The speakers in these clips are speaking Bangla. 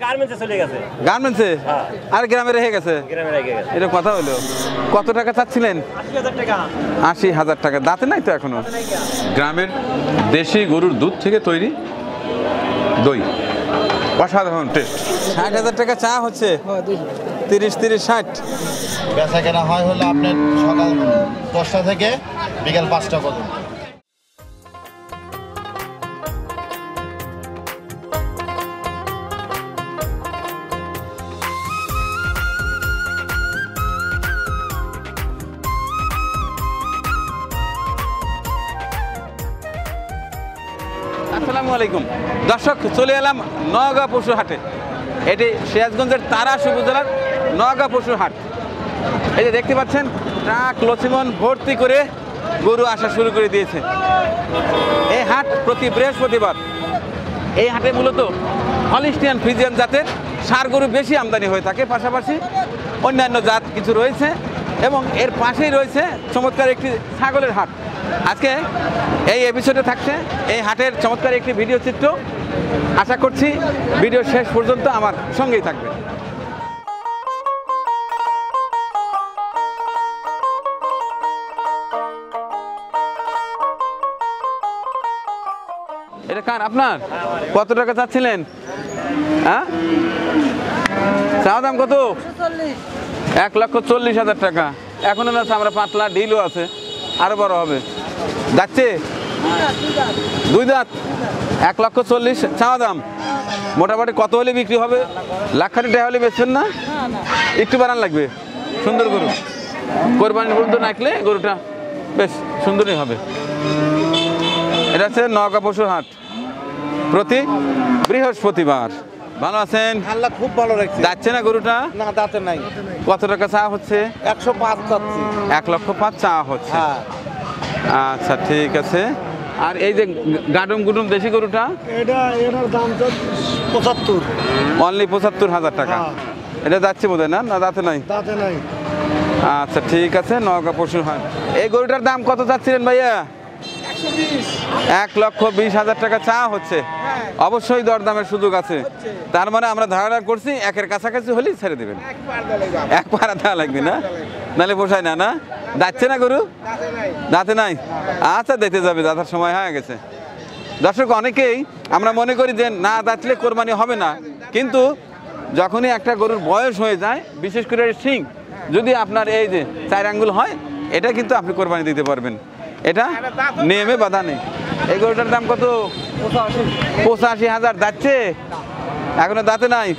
গার্মেন্টসে চলে গেছে। গার্মেন্টসে? আর গ্রামে রেখে গেছে? গ্রামে রেখে গেছে। এটা কথা হলো। কত টাকা চাচ্ছিলেন? ৮০,০০০ টাকা। ৮০,০০০ টাকা। দাঁতে নাই তো এখনো? গ্রামের দেশি গরুর দুধ থেকে তৈরি দই, অসাধারণ টেস্ট। ৬০,০০০ টাকা চা হচ্ছে? ৩০-৬০। বেচা কেনা হয় হলো আপনার সকাল 10টা থেকে বিকাল 5টা পর্যন্ত। আসসালামু আলাইকুম দর্শক, চলে এলাম নওগাঁ পশু হাটে। এটি সিরাজগঞ্জের তারাস উপজেলার নওগাঁ পশু হাট। এই যে দেখতে পাচ্ছেন, ট্রাক লছিমন ভর্তি করে গরু আসা শুরু করে দিয়েছে। এই হাট প্রতি বৃহস্পতিবার। এই হাটে মূলত হলিস্টিয়ান ফ্রিজিয়ান জাতের ষাঁড় গরু বেশি আমদানি হয়ে থাকে, পাশাপাশি অন্যান্য জাত কিছু রয়েছে এবং এর পাশেই রয়েছে চমৎকার একটি ছাগলের হাট। আজকে এই এপিসোডে থাকছে এই হাটের চমৎকার একটি ভিডিও চিত্র। আশা করছি ভিডিও শেষ পর্যন্ত আমার সঙ্গেই থাকবে। এটা কার? আপনার? কত টাকা চাচ্ছিলেন? হ্যাঁ, চা দাম কত? ১,৪০,০০০ টাকা। এখনো না, আমরা পাতলা ডিলও আছে, আরো বড় হবে। যাচ্ছে 2 দাঁত, ১,৪০,০০০ চাওয়া দাম। মোটামুটি কত হলে বিক্রি হবে? লাখখানি টাকা হলে বেচবেন না? একটু বাড়ান লাগবে। সুন্দর গরু, কোরবানির পর্যন্ত রাখলে গরুটা বেশ সুন্দরই হবে। এটা হচ্ছে নওগাঁ পশুর হাট প্রতি বৃহস্পতিবার। ভালো আছেন? আল্লাহ খুব ভালো রাখছে। যাচ্ছে না গরুটা? না, দাঁতে নাই। কত টাকা চা হচ্ছে? 105 চাচ্ছি। ১,০৫,০০০ চা হচ্ছে। হ্যাঁ। আচ্ছা ঠিক আছে। আর এই যে গাডুম গুডুম দেশি গরুটা? এটার দাম তো 75। অনলি ৭৫,০০০ টাকা। এটা যাচ্ছে বোধহয়, না? না, দাঁতে নাই? দাঁতে নাই। আচ্ছা ঠিক আছে, নওগাঁ পশুর হাট। এই গরুটার দাম কত চাচ্ছিলেন ভাইয়া? ১,২০,০০০ টাকা চা হচ্ছে। অবশ্যই দরদামের সুযোগ আছে। তার মানে আমরা ধারণা করছি একের কাছাকাছি হলেই ছেড়ে দেবেন। এক পাড়া দেওয়া লাগবে না, নাহলে পোষায় না। না, যাচ্ছে না গরু? দাঁতে নাই। আচ্ছা, দেখতে যাবে, দাঁতার সময় হয়ে গেছে। দর্শক, অনেকেই আমরা মনে করি যে না দাঁতলে কোরবানি হবে না, কিন্তু যখনই একটা গরুর বয়স হয়ে যায়, বিশেষ করে শিং যদি আপনার এই যে 4 আঙ্গুল হয়, এটা কিন্তু আপনি কোরবানি দিতে পারবেন। এটা নিয়মে বাধা নেই। এই গরুটার দাম কত? 85,০০০। যাচ্ছে? এখনো দাঁতে নাই।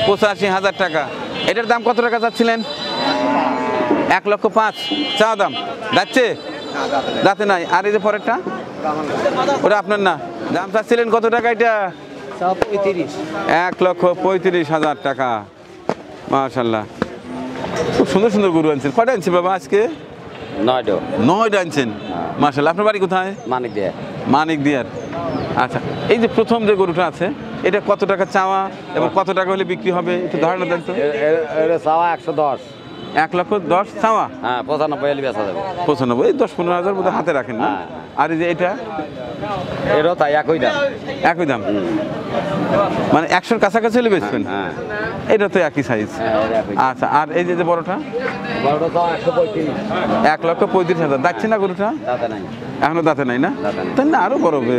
85,০০০ টাকা। এটার দাম কত টাকা চাচ্ছিলেন? ১,০৫,০০০ চা দাম। যাচ্ছে? দাঁতে নাই। আর এই যে পরেরটা, ওটা আপনার না? দাম চাচ্ছিলেন কত টাকা এটা? ১,৩৫,০০০ টাকা। মাশাআল্লাহ, খুব সুন্দর সুন্দর গরু আনছেন। কয়টা আনছেন বাবা আজকে? 9টা আনছেন। মাশাআল্লাহ। আপনার বাড়ি কোথায়? মানিক দিয়ার। আচ্ছা, এই যে প্রথম যে গরুটা আছে, এটা কত টাকা চাওয়া এবং কত টাকা হলে বিক্রি হবে একটু ধারণা দেন তো। এটা চাওয়া 110। ১,১০,০০০ চাওয়া? হ্যাঁ, 95 হলে বেচা যাবে। 95, এই ১০-১৫,০০০ মতো হাতে রাখেন না? আর এই যে এটা? এরও তাই একই দাম। একই দাম, মানে ১০০-র কাছাকাছি হলে বেচবেন? হ্যাঁ, এটা তো একই সাইজ। আচ্ছা, আর এই যে বড়টা? বড়টা চাওয়া 135। ১,৩৫,০০০। যাচ্ছে না গরুটা? দাঁতে নাই। এখনো দাঁতে নাই না? তাই না, আরো বড় হবে।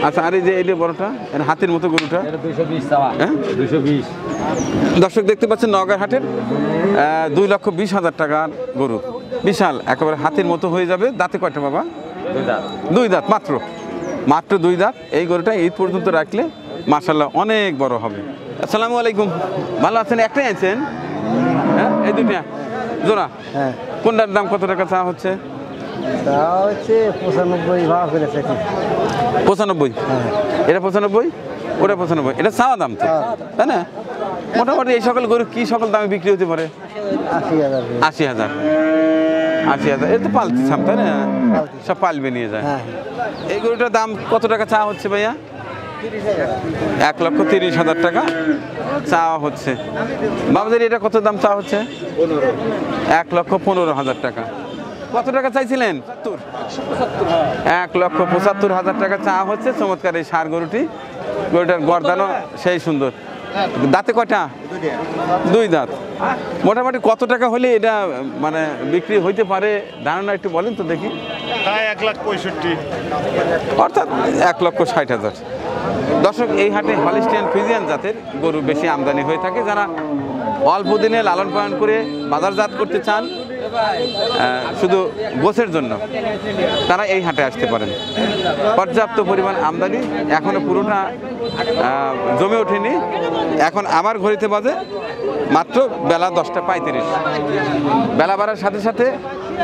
আচ্ছা, আর এই যে এই যে বড়টা, হাতির মতো গরুটা? এটা 220 চাওয়া। হ্যাঁ, 220। দর্শক দেখতে পাচ্ছেন নওগাঁ হাটের 2,২০,০০০ টাকার গরু, বিশাল, একেবারে হাতির মতো হয়ে যাবে। দাঁতে কয়টা বাবা? 2 দাঁত। 2 দাঁত মাত্র, মাত্র 2 দাঁত। এই গরুটা ঈদ পর্যন্ত রাখলে মাশাআল্লাহ অনেক বড় হবে। আসসালামু আলাইকুম, ভালো আছেন? একটাই আছেন? হ্যাঁ, এই দুটা জোড়া? হ্যাঁ। কোনটার দাম কত টাকা চা হচ্ছে? তা হচ্ছে 95 ভাগ করে চাচ্ছি। 95? এটা 95, ওটা 95। এটা চাওয়া দাম তো, তাই না? মোটামুটি এই সকল গরু কি সকল দামে বিক্রি হতে পারে? 80,000। 80,000। 80,000, এটা তো পালতি ছাপ, তাই না? সব পালবে নিয়ে যায়। এই গরুটার দাম কত টাকা চা হচ্ছে ভাইয়া? ১,৩০,০০০ টাকা চাওয়া হচ্ছে। বাবাদের এটা কত দাম চা হচ্ছে? ১,১৫,০০০ টাকা। কত টাকা চাইছিলেন? ১,৭৫,০০০ টাকা চা হচ্ছে। চমৎকার এই ষাঁড় গরুটি, গরুটার গর্দানও সেই সুন্দর। দাঁতে কয়টা? দুই দাঁত। মোটামুটি কত টাকা হলে এটা মানে বিক্রি হইতে পারে ধারণা একটু বলেন তো দেখি। প্রায় 1,65,000। অর্থাৎ 1,60,000। দর্শক, এই হাটে হলিস্টিয়ান ফ্রিজিয়ান জাতের গরু বেশি আমদানি হয়ে থাকে। যারা অল্প দিনে লালন পালন করে বাজারজাত করতে চান শুধু গোছের জন্য, তারা এই হাটে আসতে পারেন। পর্যাপ্ত পরিমাণ আমদানি, এখনো পুরোটা জমে ওঠেনি। এখন আমার ঘড়িতে বাজে মাত্র বেলা 10:35। বেলা বাড়ার সাথে সাথে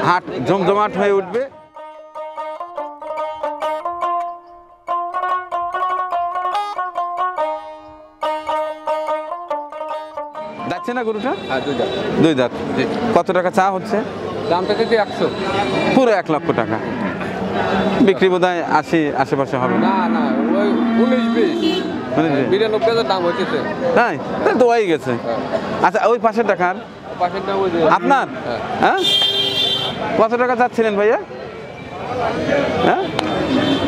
হাট জমজমাট হয়ে উঠবে। যাচ্ছে না গরুটা? দুই দাঁত। কত টাকা চা হচ্ছে? দামটা কিন্তু 100। পুরো 1 লক্ষ টাকা। বিক্রি বোধ হয় 80 আশেপাশে হবে। না না, ওই 19-20 92,000 দাম হচ্ছে। তাই তাহলে তো হয়ে গেছে। আচ্ছা, ওই পাশের টাকার পাশের দাম ওই যে আপনার? হ্যাঁ, কত টাকা চাচ্ছিলেন ভাইয়া? হ্যাঁ,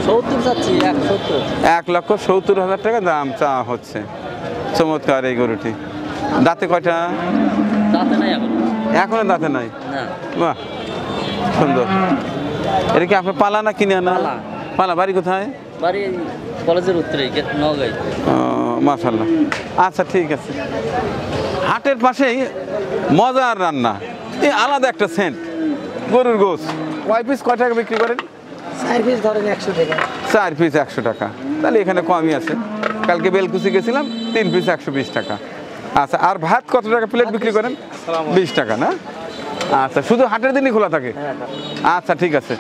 70 চাচ্ছি, 170। 1,70,000 টাকা দাম চা হচ্ছে। চমৎকার এই গরুটি। দাঁতে কয়টা? দাঁতে নাই এখনো দাঁতে নাই। না, বাহ, সুন্দর। এটা কি আপনার পালা না কিনে আনা? পালা। পালা। বাড়ি কোথায়? বাড়ি কলেজের উত্তরে নগাঁই। মাশাল্লাহ। আচ্ছা, ঠিক আছে। হাটের পাশেই মজার রান্না, এই আলাদা একটা সেন্ট। গরুর গোস কয় পিস কয় টাকা বিক্রি করেন? 4 পিস ধরেন 100 টাকা। 4 পিস 100 টাকা। তাহলে এখানে কমই আছে। কালকে বেলকুচি গেছিলাম, 3 পিস 120 টাকা। আচ্ছা, আর ভাত কত টাকা প্লেট বিক্রি করেন? 20 টাকা না? আচ্ছা, শুধু হাটের দিনই খোলা থাকে? আচ্ছা, ঠিক আছে।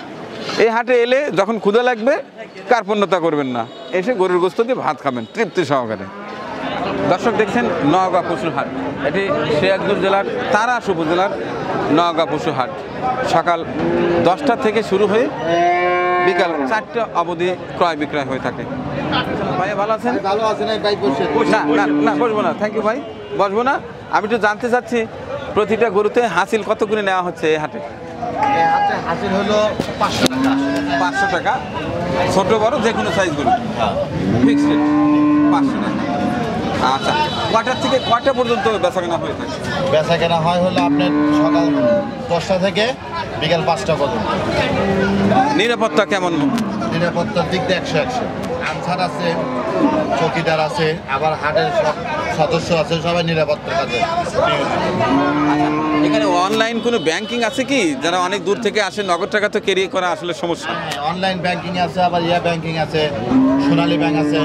এই হাটে এলে যখন ক্ষুধা লাগবে কার্পণ্যতা করবেন না, এসে গরুর গোস্ত দিয়ে ভাত খাবেন তৃপ্তি সহকারে। দর্শক, দেখছেন নওগাঁ পশুর হাট। এটি সিরাজগঞ্জ জেলার তারাস উপজেলার নওগাঁ পশু হাট। সকাল 10টা থেকে শুরু হয়ে বিকাল 4টা অবধি ক্রয় বিক্রয় হয়ে থাকে। ভাই ভালো আছেন? ভালো আছেন ভাই? না না না, বসবো না। থ্যাংক ইউ ভাই, বসবো না। আমি একটু জানতে চাচ্ছি প্রতিটা গরুতে হাসিল কত করে নেওয়া হচ্ছে এই হাটে? হাতে হাসিল হলো 500 টাকা। 500 টাকা, ছোট বড় যে কোনো সাইজ গরু ফিক্সড রেট 500 টাকা। আচ্ছা, কয়টার থেকে কয়টা পর্যন্ত বেচাকেনা হয়ে থাকে? বেচা কেনা হয় হলো আপনার সকাল 10টা থেকে বিকাল 5টা পর্যন্ত। নিরাপত্তা কেমন? নিরাপত্তার দিক দিয়ে 100-100। আনসার আছে, চৌকিদার আছে, আবার হাটের সব সদস্য আছে, সবাই নিরাপত্তার কাজে। এখানে অনলাইন কোনো ব্যাংকিং আছে কি? যারা অনেক দূর থেকে আসে, নগদ টাকা তো ক্যারি করা আসলে সমস্যা। অনলাইন ব্যাংকিং আছে, আবার ব্যাংকিং আছে, সোনালী ব্যাংক আছে,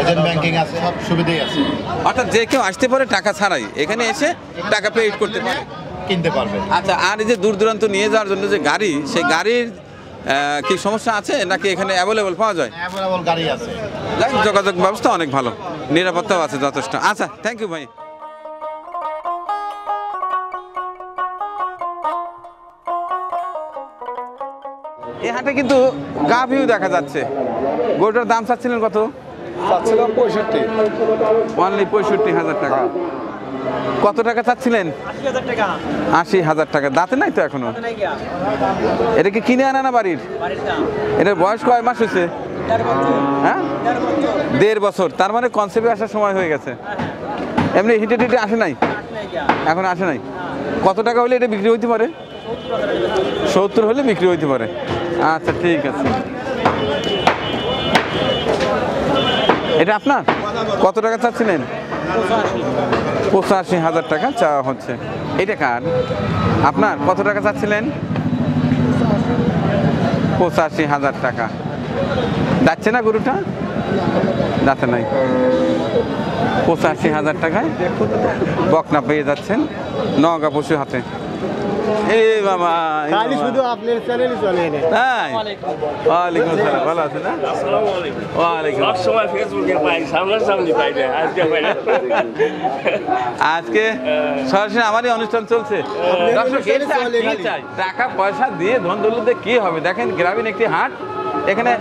এজেন্ট ব্যাংকিং আছে, সব সুবিধাই আছে। অর্থাৎ যে কেউ আসতে পারে টাকা ছাড়াই, এখানে এসে টাকা পেইড করতে পারে, কিনতে পারবে। আচ্ছা, আর এই যে দূর দূরান্ত নিয়ে যাওয়ার জন্য যে গাড়ি, সেই গাড়ির কি সমস্যা আছে নাকি এখানে অ্যাভেলেবল পাওয়া যায়? অ্যাভেলেবল গাড়ি আছে। যাই হোক, যোগাযোগ ব্যবস্থা অনেক ভালো, নিরাপত্তাও আছে যথেষ্ট। আচ্ছা, থ্যাংক ইউ ভাই। এই হাটে কিন্তু গাভীও দেখা যাচ্ছে। গরুটার দাম চাচ্ছিলেন কত? চাচ্ছিলাম 65। অনলি 65,000 টাকা। কত টাকা চাচ্ছিলেন? 80,000 টাকা। 80,000 টাকা। দাঁতে নাই তো এখনো? এটা কি কিনে আনা না বাড়ির? এটার বয়স কয় মাস হয়েছে? হ্যাঁ, 1.5 বছর। তার মানে কনসেপ্টে আসার সময় হয়ে গেছে। এমনি হিটে টিটে আসে নাই? এখন আসে নাই। কত টাকা হলে এটা বিক্রি হইতে পারে? 70 হলে বিক্রি হইতে পারে। আচ্ছা, ঠিক আছে। এটা আপনার? কত টাকা চাচ্ছিলেন? 85,000 টাকা চাওয়া হচ্ছে। এটা কার? আপনার? কত টাকা চাচ্ছিলেন? 85,000 টাকা। যাচ্ছে না গরুটা? যাচ্ছে নাই। 85,000 টাকায় বকনা পেয়ে যাচ্ছেন নওগাঁ পশু হাটে। এই বাবা, শুধু আপনার চ্যানেলই চলে না। তাই? ওয়ালাইকুম আসসালাম। ভালো আছেন না? ওয়ালাইকুম। সবসময় ফেসবুকে পাই, সামনাসামনি পাই না, আজকে পাই না। আজকে সরাসরি আমারই অনুষ্ঠান চলছে। দর্শক, কি চাই? টাকা পয়সা দিয়ে ধন দৌলতে কি হবে? দেখেন, গ্রামীণ একটি হাট। এখানে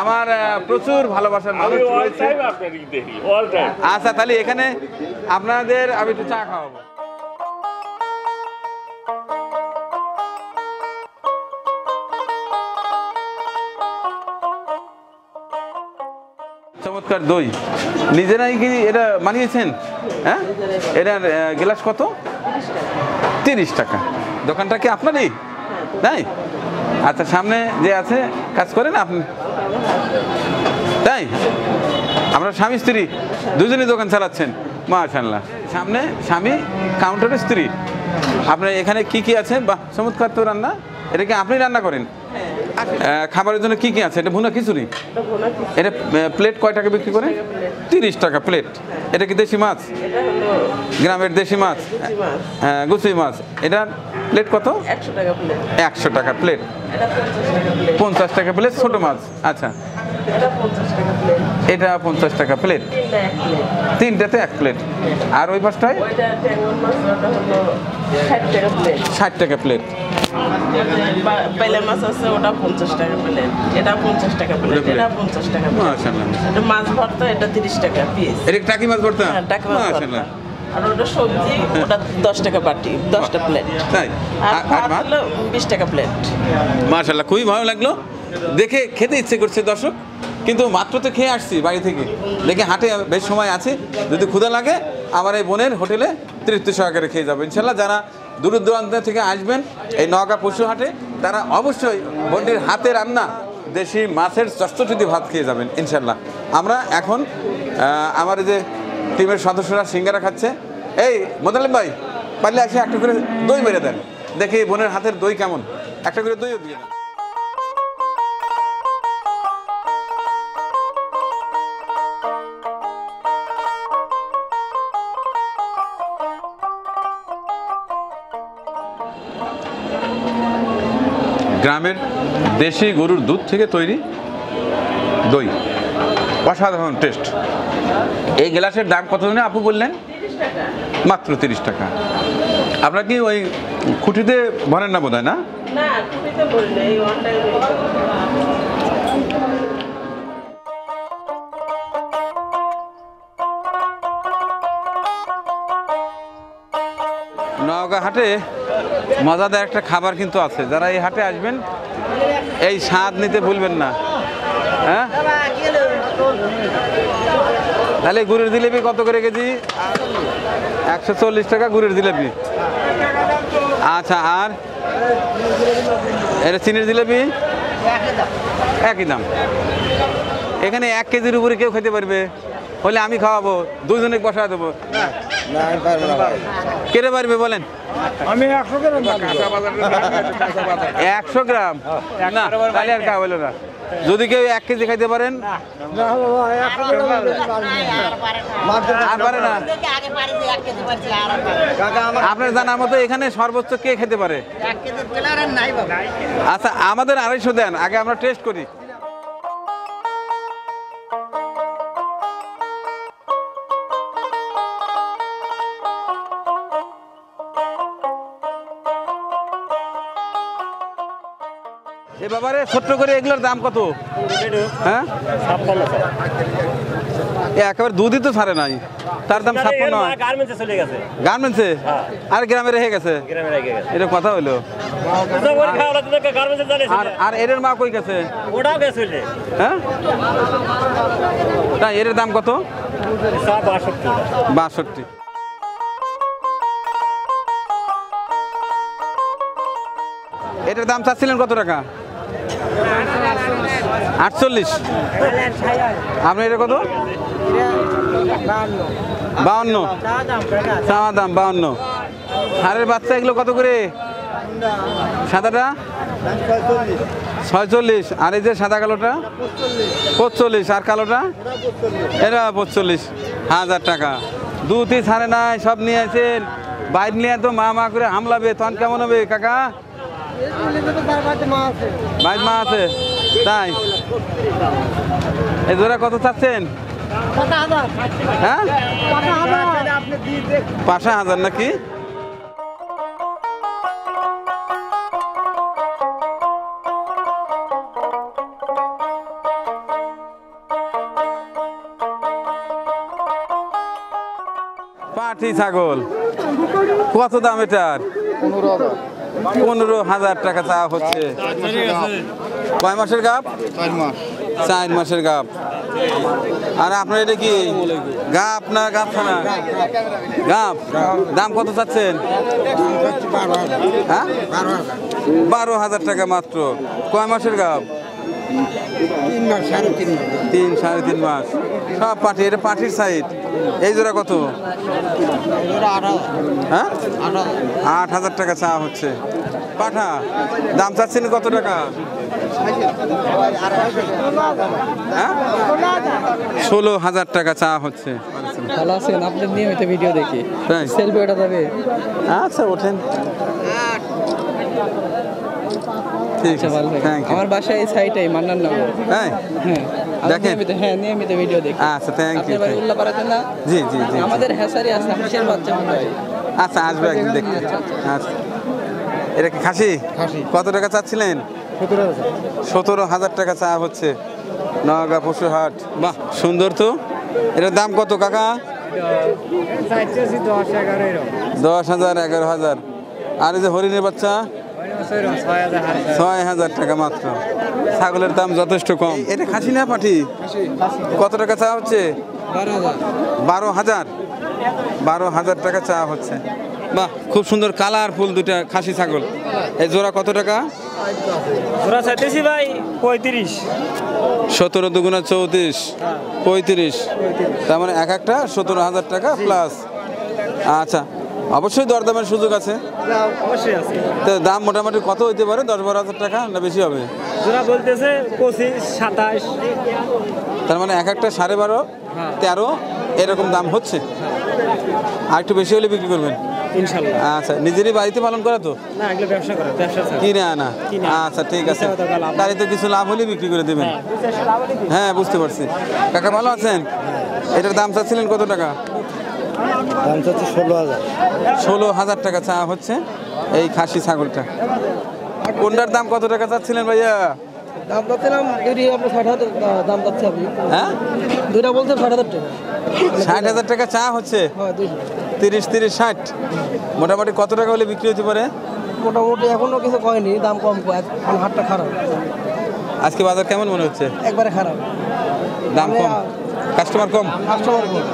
আমার প্রচুর ভালোবাসার মানুষ রয়েছে। আচ্ছা, তাহলে এখানে আপনাদের আমি একটু চা খাওয়াবো। চমৎকার দই। নিজেরাই কি এটা বানিয়েছেন? হ্যাঁ, এটার গ্লাস কত? 30 টাকা। দোকানটা কি আপনারই? তাই? আচ্ছা, সামনে যে আছে কাজ করেন আপনি? তাই? আমরা স্বামী স্ত্রী দুজনই দোকান চালাচ্ছেন, মাশাআল্লাহ। সামনে স্বামী, কাউন্টারে স্ত্রী। আপনার এখানে কি কি আছে? বাহ, চমৎকার তো রান্না। এটা কি আপনি রান্না করেন? খাবারের জন্য কি কি আছে? এটা ভুনা খিচুড়ি। এটা প্লেট কয় টাকা বিক্রি করেন? 30 টাকা প্লেট। এটা কি দেশি মাছ? গ্রামের দেশি মাছ, হ্যাঁ, গুচি মাছ। এটার প্লেট কত? 100 টাকা প্লেট। 50 টাকা প্লেট ছোট মাছ। আচ্ছা, এটা 50 টাকা প্লেট। তিনটাতে 1 প্লেট। আর ওই পাশটায় 60 টাকা প্লেট। বাইলা মাছ আছে, ওটা 50 টাকা প্লেট, এটা 50 টাকা প্লেট, এটা 50 টাকা প্লেট। মাশাআল্লাহ। এটা মাছ ভর্তা, এটা 30 টাকা পিস। এটা টাকি মাছ ভর্তা? হ্যাঁ, টাকি মাছ ভর্তা। মাশাআল্লাহ। আর ওটা সবজি, ওটা 10 টাকা বাটি, 10টা প্লেট। তাই? আর আর ভাত ভাত? হলো 20 টাকা প্লেট। মাশাআল্লাহ, খুবই ভালো লাগলো দেখে। খেতে ইচ্ছে করছে দর্শক, কিন্তু মাত্র তো খেয়ে আসছি বাড়ি থেকে। দেখে হাটে বেশ সময় আছে, যদি ক্ষুধা লাগে আমার এই বোনের হোটেলে তৃপ্তি সহকারে খেয়ে যাবো ইনশাল্লাহ। যারা দূর দূরান্ত থেকে আসবেন এই নওগাঁ পশু হাটে, তারা অবশ্যই বোনটির হাতে রান্না দেশি মাছের চচ্চড়ি ভাত খেয়ে যাবেন ইনশাল্লাহ। আমরা এখন আমার এই যে টিমের সদস্যরা সিঙ্গারা খাচ্ছে। এই মোতালেব ভাই, পারলে এসে একটা করে দই মেরে দেন, দেখি বোনের হাতের দই কেমন। একটা করে দইও দিয়ে দেন। গ্রামের দেশি গরুর দুধ থেকে তৈরি দই, অসাধারণ টেস্ট। এই গ্লাসের দাম কত জানেন আপু বললেন? মাত্র 30 টাকা। আপনারা কি ওই খুঁটিতে ভরেন না বোধহয়? না, না, খুঁটিতে বলি না, এই ওয়ান টাইম। নওগাঁ হাটে মজাদার একটা খাবার কিন্তু আছে। যারা এই হাটে আসবেন এই স্বাদ নিতে ভুলবেন না। হ্যাঁ, তাহলে গুড়ের জিলেপি কত করে কেজি? 140 টাকা গুড়ের জিলেপি। আচ্ছা, আর এটা চিনির জিলেপি? একই দাম। এখানে 1 কেজির উপরে কেউ খেতে পারবে? হলে আমি খাওয়াবো, দুজনে বসা দেবো। কেটে পারবে বলেন? আমি 100 গ্রাম 100 গ্রাম না, তাহলে আর খাওয়া হলো না। যদি কেউ 1 কেজি খাইতে পারেন, আর পারে না। আপনার জানার মতো এখানে সর্বোচ্চ কে খেতে পারে? আচ্ছা, আমাদের 250 দেন, আগে আমরা টেস্ট করি। এ বাবারে, ছোট্ট করে এগুলোর দাম কত? হ্যাঁ, একেবারে দুধই তো ছাড়ে নাই, তার দাম 56। গার্মেন্টসে চলে গেছে। গার্মেন্টসে? আর গ্রামে রেখে গেছে? এটা কথা হইলো। আর এর মা কই গেছে? ওটাও গেছে। হ্যাঁ, না, এর দাম কত? 62। এটার দাম চাচ্ছিলেন কত টাকা? 48। আপনার এটা কত? 52। চাওয়া দাম 52। হাড়ের বাচ্চা এগুলো কত করে? সাদাটা 46। আর এই যে সাদা কালোটা 45। আর কালোটা এটা 45,000 টাকা। দুধই ছাড়ে নাই, সব নিয়ে আসেন। বাইর নিয়ে তো মা মা করে হামলাবে, তখন কেমন হবে কাকা? বাইর মা আছে, তাই? এই জোড়া কত চাচ্ছেন? হ্যাঁ, 5,000 নাকি? পাটি ছাগল কত দাম এটার? 15,000 টাকা চাওয়া হচ্ছে। কয় মাসের গাব? 4 মাসের গাব। আর আপনার এটা কি গাপ না গাপ ছানা? গাপ। দাম কত চাচ্ছেন? হ্যাঁ, 12,000 টাকা মাত্র। কয় মাসের গাপ? 3 3.5 মাস। সব পাঠি, এটা পাঠির সাইড। এই জোড়া কত? হ্যাঁ, 8,000 টাকা চা হচ্ছে। পাঠা দাম চাচ্ছেন কত টাকা? হ্যাঁ, 16,000 টাকা চা হচ্ছে। ভালো আছেন? আপনার নিয়মিত ভিডিও দেখি। তাই? সেলফি ওটা যাবে? আচ্ছা, ওঠেন। ঠিক আচ্ছা, আছে, ভালো থাকেন। Thank you. আমার বাসায় এই সাইটাই মান্নার নগর। হ্যাঁ, হ্যাঁ, আমি দেখেন? নিয়মিত ভিডিও দেখি। আচ্ছা, থ্যাংক ইউ। আপনার বাড়ি উল্লাপাড়াতে না? জি জি জি। আমাদের হ্যাসারি আছে, হাঁসের বাচ্চা মনে হয়। আচ্ছা, আসবে একদিন দেখতে। আচ্ছা, এটা কি খাসি? কত টাকা চাচ্ছিলেন? 17,000 টাকা চা হচ্ছে। নওগাঁ পশুর হাট। বাহ, সুন্দর তো। এটার দাম কত কাকা? 10,000 11,000। আর এই যে হরিণের বাচ্চা? 6,000 টাকা মাত্র। ছাগলের দাম যথেষ্ট কম। এটা খাসি না পাঠি? কত টাকা চা হচ্ছে? 12,000। 12,000 টাকা চা হচ্ছে। বাহ, খুব সুন্দর কালারফুল দুটা খাসি ছাগল। এই জোড়া কত টাকা? ওরা চাইতেছি ভাই 35। 17 দুগুণা 34, 35। তার মানে এক একটা 17,000 টাকা প্লাস। আচ্ছা, অবশ্যই দরদামের সুযোগ আছে। অবশ্যই আছে। তো দাম মোটামুটি কত হইতে পারে? 10-12,000 টাকা না বেশি হবে? ওরা বলতেছে 25, 27। তার মানে এক একটা 12.5, 13 এরকম দাম হচ্ছে। আর একটু বেশি হলে বিক্রি করবেন ইনশাআল্লাহ। আচ্ছা, নিজেরই বাড়িতে পালন করা তো? না, এগুলো ব্যবসা করে, ব্যবসা ছাড়া। কিনে আনা? আচ্ছা, ঠিক আছে। তাহলে তো কিছু লাভ হলে বিক্রি করে দেবেন। হ্যাঁ, বুঝতে পারছি। কাকা ভালো আছেন? এটার দাম চাচ্ছিলেন কত টাকা? দাম চাচ্ছে 16,000। 16,000 টাকা চা হচ্ছে এই খাসি ছাগলটা। কোনটার দাম কত টাকা চাচ্ছিলেন ভাইয়া? দাম চাচ্ছিলাম দুইটি, আপনার 60,000 দাম চাচ্ছে আপনি। হ্যাঁ, দুইটা বলতে 60,000 টাকা। 60,000 টাকা চা হচ্ছে। হ্যাঁ, 30, 60। মোটামুটি কত টাকা হলে বিক্রি হতে পারে? মোটামুটি এখনো কিছু কয়নি, দাম কম কয়, কারণ হাটটা খারাপ। আজকে বাজার কেমন মনে হচ্ছে? একবারে খারাপ, দাম কম, কাস্টমার কম। কাস্টমার কম,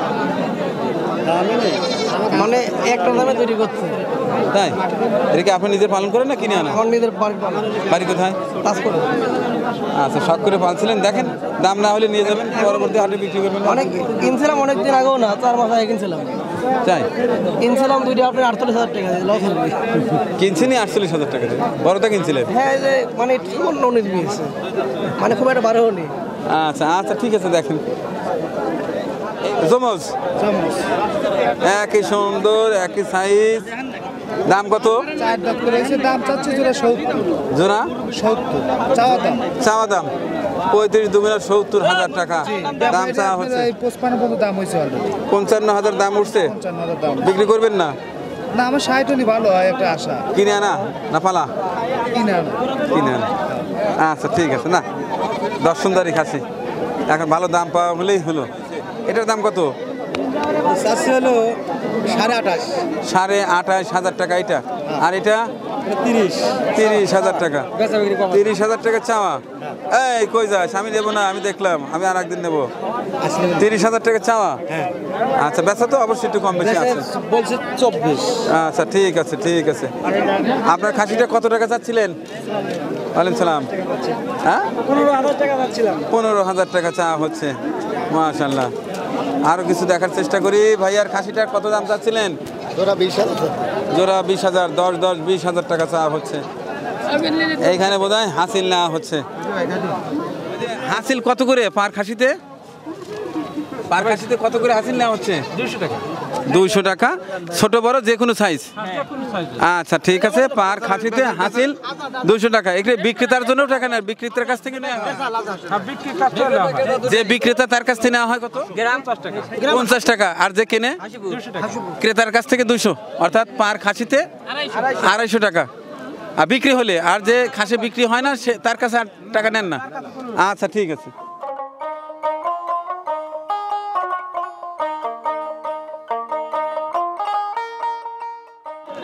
মানে একটা দামে তৈরি করছে। তাই? এটা কি আপনি নিজে পালন করেন না কিনে আনা? আমার নিজের বাড়ি কোথায়? কাজ করে। আচ্ছা, শখ করে পালছিলেন। দেখেন, দাম না হলে নিয়ে যাবেন, পরবর্তী হাটে বিক্রি করবেন। অনেক কিনছিলাম, অনেকদিন আগেও না, 4 মাস আগে কিনছিলাম। তাই? কিনছিলাম দুইটা আপনার 48,000 টাকা, লস হবে। কিনছিনি 48,000 টাকা দিয়ে? বড়টা কিনছিলেন? হ্যাঁ, যে মানে সামান্য 19-20, মানে খুব একটা বারো হয়নি। আচ্ছা আচ্ছা, ঠিক আছে। দেখেন, জমজ একই সুন্দর, একই সাইজ। দাম কত? দাম চাচ্ছে জোড়া 70। জোড়া 70 চাওয়া দাম। চাওয়া দাম 35 দুগুণা 70,000 টাকা দাম চাওয়া হচ্ছে। 55 পর্যন্ত দাম হয়েছে অলরেডি। 55,000 দাম উঠছে। 55,000 দাম। বিক্রি করবেন না? না, আমার 60 হলে ভালো হয়, একটা আশা। কিনে আনা না পালা? কিনে আনা। কিনে আনা। আচ্ছা, ঠিক আছে। না, 10 সুন্দরী খাসি, এখন ভালো দাম পাওয়া বলেই হলো। এটার দাম কত? চাচ্ছে হলো 28,500। 28,500 টাকা এটা। আর এটা 30,000 টাকা। 30,000 টাকা চাওয়া। এই কই যাস? আমি নেবো না, আমি দেখলাম, আমি আর একদিন নেবো। 30,000 টাকা চাওয়া। আচ্ছা, বেচা তো অবশ্যই একটু কম বেশি আছে। বলছে 24। আচ্ছা, ঠিক আছে, ঠিক আছে। আপনার খাসিটা কত টাকা চাচ্ছিলেন? ওয়ালাইকুম সালাম। হ্যাঁ, 15,000 টাকা পাচ্ছিলাম। 15,000 টাকা চাওয়া হচ্ছে। মাশাআল্লাহ। আরো কিছু দেখার চেষ্টা করি। ভাইয়ার খাসিটার কত দাম চাচ্ছিলেন? জোড়া 20,000। জোড়া 20,000। 10, 20,000 টাকা চাওয়া হচ্ছে। এইখানে বোধহয় হাসিল নেওয়া হচ্ছে। হাসিল কত করে পার খাসিতে? পার খাসিতে কত করে হাসিল নেওয়া হচ্ছে? 200 টাকা। 200 টাকা, ছোট বড় যে কোনো সাইজ। আচ্ছা, ঠিক আছে। পার খাসিতে হাসিল 200 টাকা। এখানে বিক্রেতার জন্য টাকা নেয়, বিক্রেতার কাছ থেকে নেওয়া হয়? যে বিক্রেতা তার কাছ থেকে নেওয়া হয় কত? 50 টাকা। আর যে কেনে? ক্রেতার কাছ থেকে 200, অর্থাৎ পার খাসিতে 250 টাকা। আর বিক্রি হলে, আর যে খাসি বিক্রি হয় না সে তার কাছে আর টাকা নেন না? আচ্ছা, ঠিক আছে।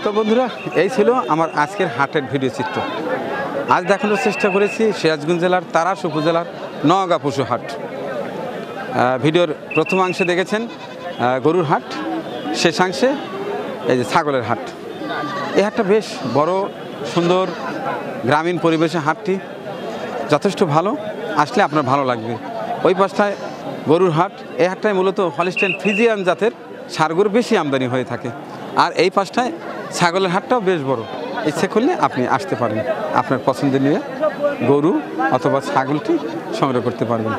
তো বন্ধুরা, এই ছিল আমার আজকের হাটের ভিডিও চিত্র। আজ দেখানোর চেষ্টা করেছি সিরাজগঞ্জ জেলার তারাস উপজেলার নওগাঁ পশু হাট। ভিডিওর প্রথমাংশে দেখেছেন গরুর হাট, শেষাংশে এই যে ছাগলের হাট। এই হাটটা বেশ বড়, সুন্দর, গ্রামীণ পরিবেশে হাটটি যথেষ্ট ভালো, আসলে আপনার ভালো লাগবে। ওই পাশটায় গরুর হাট, এই হাটটায় মূলত হলিস্টাইন ফ্রিজিয়ান জাতের ষাঁড় গরু বেশি আমদানি হয়ে থাকে। আর এই পাশটায় ছাগলের হাটটাও বেশ বড়, ইচ্ছে করলে আপনি আসতে পারেন, আপনার পছন্দের নিয়ে গরু অথবা ছাগলটি সংগ্রহ করতে পারবেন।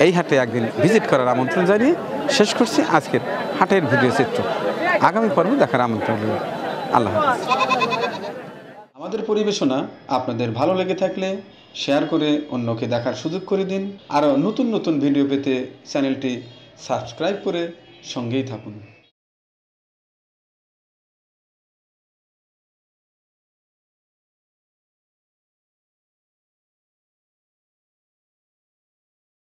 এই হাটে একদিন ভিজিট করার আমন্ত্রণ জানিয়ে শেষ করছি আজকের হাটের ভিডিও চিত্র। আগামী পর্বে দেখার আমন্ত্রণ রইল। আল্লাহ হাফেজ। আমাদের পরিবেশনা আপনাদের ভালো লেগে থাকলে শেয়ার করে অন্যকে দেখার সুযোগ করে দিন। আরও নতুন নতুন ভিডিও পেতে চ্যানেলটি সাবস্ক্রাইব করে সঙ্গেই থাকুন।